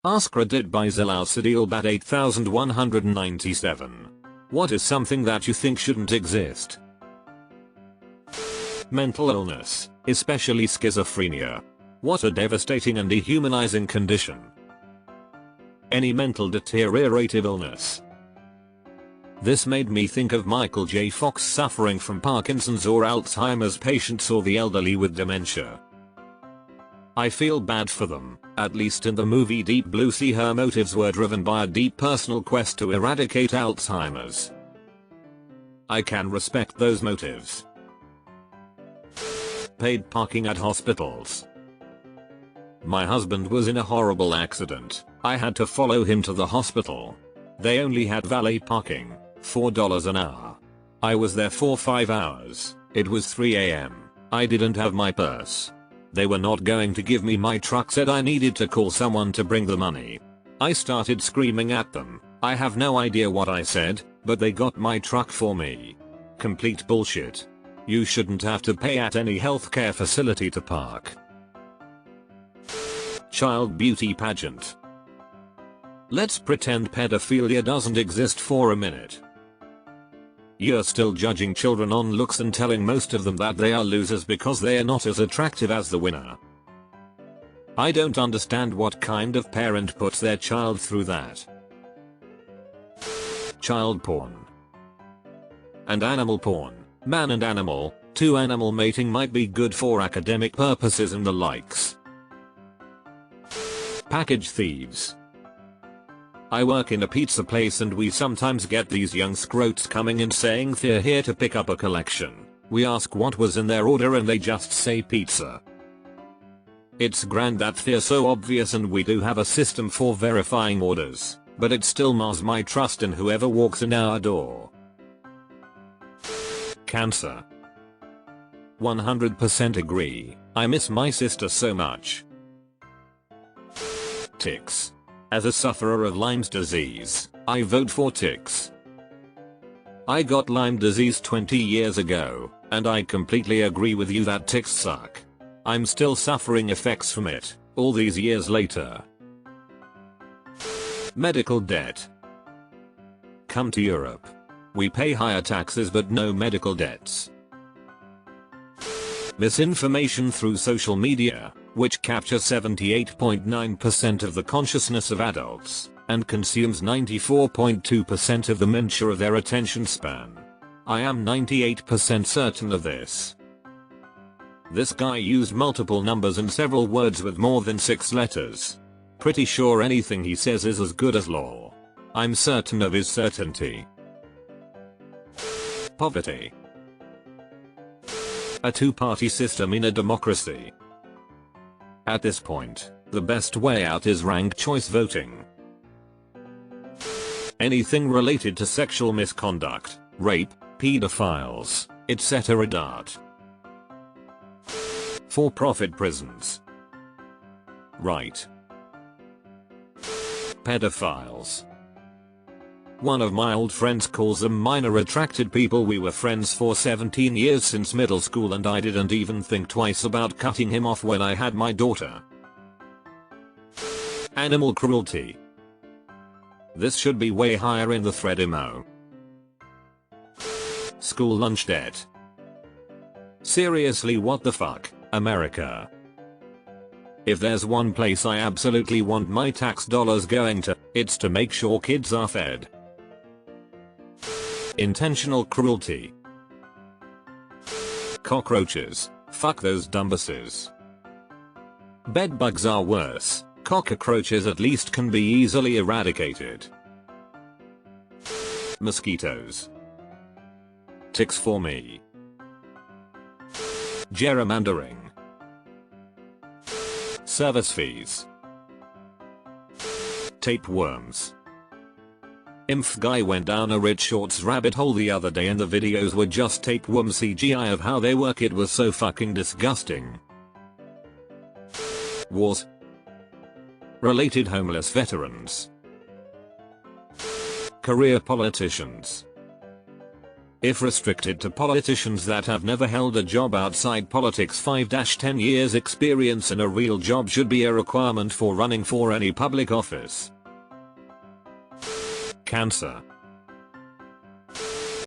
AskReddit by Zelausidealbat 8197. What is something that you think shouldn't exist? Mental illness, especially schizophrenia. What a devastating and dehumanizing condition. Any mental deteriorative illness. This made me think of Michael J. Fox suffering from Parkinson's or Alzheimer's patients or the elderly with dementia. I feel bad for them. At least in the movie Deep Blue Sea her motives were driven by a deep personal quest to eradicate Alzheimer's. I can respect those motives. Paid parking at hospitals. My husband was in a horrible accident. I had to follow him to the hospital. They only had valet parking, $4 an hour. I was there for 5 hours. It was 3 AM. I didn't have my purse. They were not going to give me my truck, said I needed to call someone to bring the money. I started screaming at them. I have no idea what I said, but they got my truck for me. Complete bullshit. You shouldn't have to pay at any healthcare facility to park. Child beauty pageant. Let's pretend pedophilia doesn't exist for a minute. You're still judging children on looks and telling most of them that they are losers because they are not as attractive as the winner. I don't understand what kind of parent puts their child through that. Child porn. And animal porn. Man and animal, two animal mating might be good for academic purposes and the likes. Package thieves. I work in a pizza place and we sometimes get these young scrotes coming in saying they're here to pick up a collection. We ask what was in their order and they just say pizza. It's grand that they're so obvious and we do have a system for verifying orders, but it still mars my trust in whoever walks in our door. Cancer. 100% agree. I miss my sister so much. Ticks. As a sufferer of Lyme's disease, I vote for ticks. I got Lyme disease 20 years ago, and I completely agree with you that ticks suck. I'm still suffering effects from it, all these years later. Medical debt. Come to Europe. We pay higher taxes but no medical debts. Misinformation through social media, which captures 78.9% of the consciousness of adults, and consumes 94.2% of the minutiae of their attention span. I am 98% certain of this. This guy used multiple numbers and several words with more than 6 letters. Pretty sure anything he says is as good as law. I'm certain of his certainty. Poverty. A two-party system in a democracy. At this point, the best way out is ranked choice voting. Anything related to sexual misconduct, rape, pedophiles, etc. For-profit prisons. Right. Pedophiles. One of my old friends calls them minor attracted people. We were friends for 17 years since middle school and I didn't even think twice about cutting him off when I had my daughter. Animal cruelty. This should be way higher in the thread emo. School lunch debt. Seriously, what the fuck, America? If there's one place I absolutely want my tax dollars going to, it's to make sure kids are fed. Intentional cruelty. Cockroaches. Fuck those dumbasses. Bedbugs are worse. Cockroaches at least can be easily eradicated. Mosquitoes. Ticks for me. Gerrymandering. Service fees. Tapeworms. Inf guy went down a Rich Shorts rabbit hole the other day and the videos were just tapeworm CGI of how they work. It was so fucking disgusting. Wars. Related homeless veterans. Career politicians. If restricted to politicians that have never held a job outside politics, 5-10 years experience in a real job should be a requirement for running for any public office. Cancer.